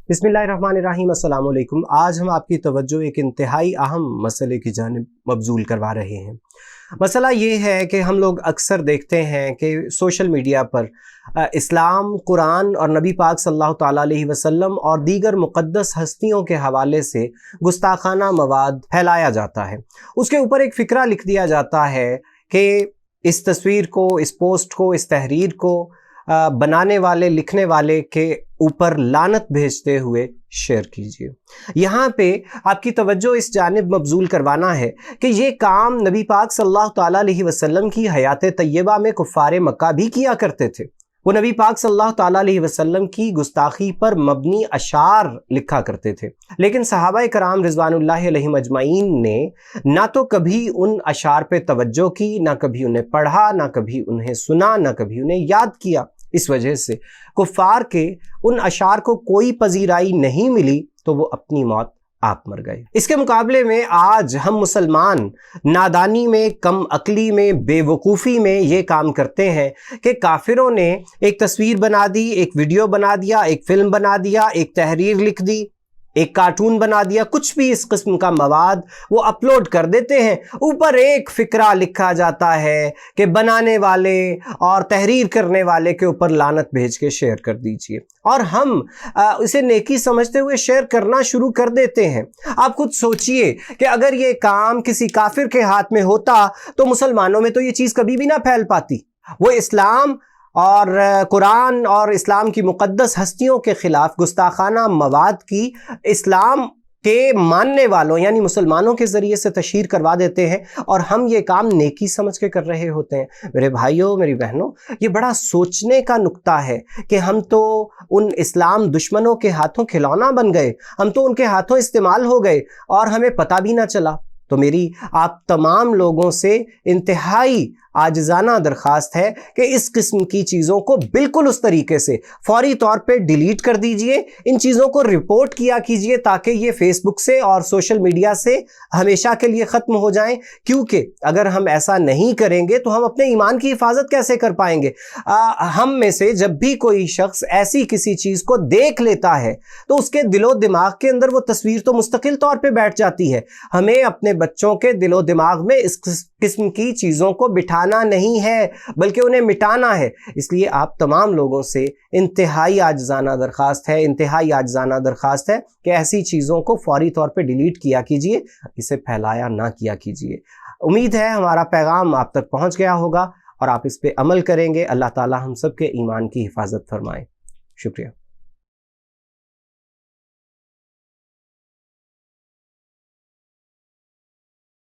बिस्मिल्लाहिर्रहमानिर्रहीम, अस्सलाम वालेकुम। आज हम आपकी तवज्जो एक इंतहाई अहम मसले की जानिब मबजूल करवा रहे हैं। मसला ये है कि हम लोग अक्सर देखते हैं कि सोशल मीडिया पर इस्लाम, कुरान और नबी पाक सल्लल्लाहु ताला अलैहि वसल्लम और दीगर मुक़द्दस हस्तियों के हवाले से गुस्ताखाना मवाद फैलाया जाता है। उसके ऊपर एक फ़िक्रा लिख दिया जाता है कि इस तस्वीर को, इस पोस्ट को, इस तहरीर को बनाने वाले, लिखने वाले के ऊपर लानत भेजते हुए शेयर कीजिए। यहाँ पे आपकी तवज्जो इस जानिब मबजूल करवाना है कि ये काम नबी पाक सल्लल्लाहु ताला अलैहि वसल्लम की हयात तय्यबा में कुफ़ारे मक्का भी किया करते थे। वो नबी पाक सल्लल्लाहु ताला अलैहि वसल्लम की गुस्ताखी पर मबनी अशार लिखा करते थे, लेकिन सहाबा कराम रिज़वानुल्लाहि अलैहिम अजमईन ने ना तो कभी उन अशार पे तवज्जो की, ना कभी उन्हें पढ़ा, ना कभी उन्हें सुना, ना कभी उन्हें याद किया। इस वजह से कुफ़ार के उन अशार को कोई पजीराई नहीं मिली, तो वो अपनी मौत आप मर गए। इसके मुकाबले में आज हम मुसलमान नादानी में, कम अकली में, बेवकूफ़ी में ये काम करते हैं कि काफिरों ने एक तस्वीर बना दी, एक वीडियो बना दिया, एक फिल्म बना दिया, एक तहरीर लिख दी, एक कार्टून बना दिया, कुछ भी इस किस्म का मवाद वो अपलोड कर देते हैं। ऊपर एक फ़िक्रा लिखा जाता है कि बनाने वाले और तहरीर करने वाले के ऊपर लानत भेज के शेयर कर दीजिए, और हम इसे नेकी समझते हुए शेयर करना शुरू कर देते हैं। आप खुद सोचिए कि अगर ये काम किसी काफिर के हाथ में होता तो मुसलमानों में तो ये चीज़ कभी भी ना फैल पाती। वो इस्लाम और कुरान और इस्लाम की मुक़द्दस हस्तियों के ख़िलाफ़ गुस्ताखाना मवाद की इस्लाम के मानने वालों यानी मुसलमानों के ज़रिए से तशहीर करवा देते हैं, और हम ये काम नेकी समझ के कर रहे होते हैं। मेरे भाइयों, मेरी बहनों, ये बड़ा सोचने का नुक्ता है कि हम तो उन इस्लाम दुश्मनों के हाथों खिलौना बन गए, हम तो उनके हाथों इस्तेमाल हो गए और हमें पता भी ना चला। तो मेरी आप तमाम लोगों से इंतहाई आजिज़ाना दरख्वास्त है कि इस किस्म की चीज़ों को बिल्कुल उस तरीके से फौरी तौर पे डिलीट कर दीजिए। इन चीज़ों को रिपोर्ट किया कीजिए ताकि ये फेसबुक से और सोशल मीडिया से हमेशा के लिए ख़त्म हो जाएं, क्योंकि अगर हम ऐसा नहीं करेंगे तो हम अपने ईमान की हिफाजत कैसे कर पाएंगे। हम में से जब भी कोई शख्स ऐसी किसी चीज़ को देख लेता है तो उसके दिलो दिमाग के अंदर वो तस्वीर तो मुस्तकिल तौर पर बैठ जाती है। हमें अपने बच्चों के दिलो दिमाग में इस किस्म की चीज़ों को बिठाना नहीं है, बल्कि उन्हें मिटाना है। इसलिए आप तमाम लोगों से इंतहाई आजिज़ाना दरख्वास्त है कि ऐसी चीज़ों को फौरी तौर पे डिलीट किया कीजिए, इसे फैलाया ना किया कीजिए। उम्मीद है हमारा पैगाम आप तक पहुँच गया होगा और आप इस पे अमल करेंगे। अल्लाह ताला हम सब के ईमान की हिफाजत फरमाए। शुक्रिया।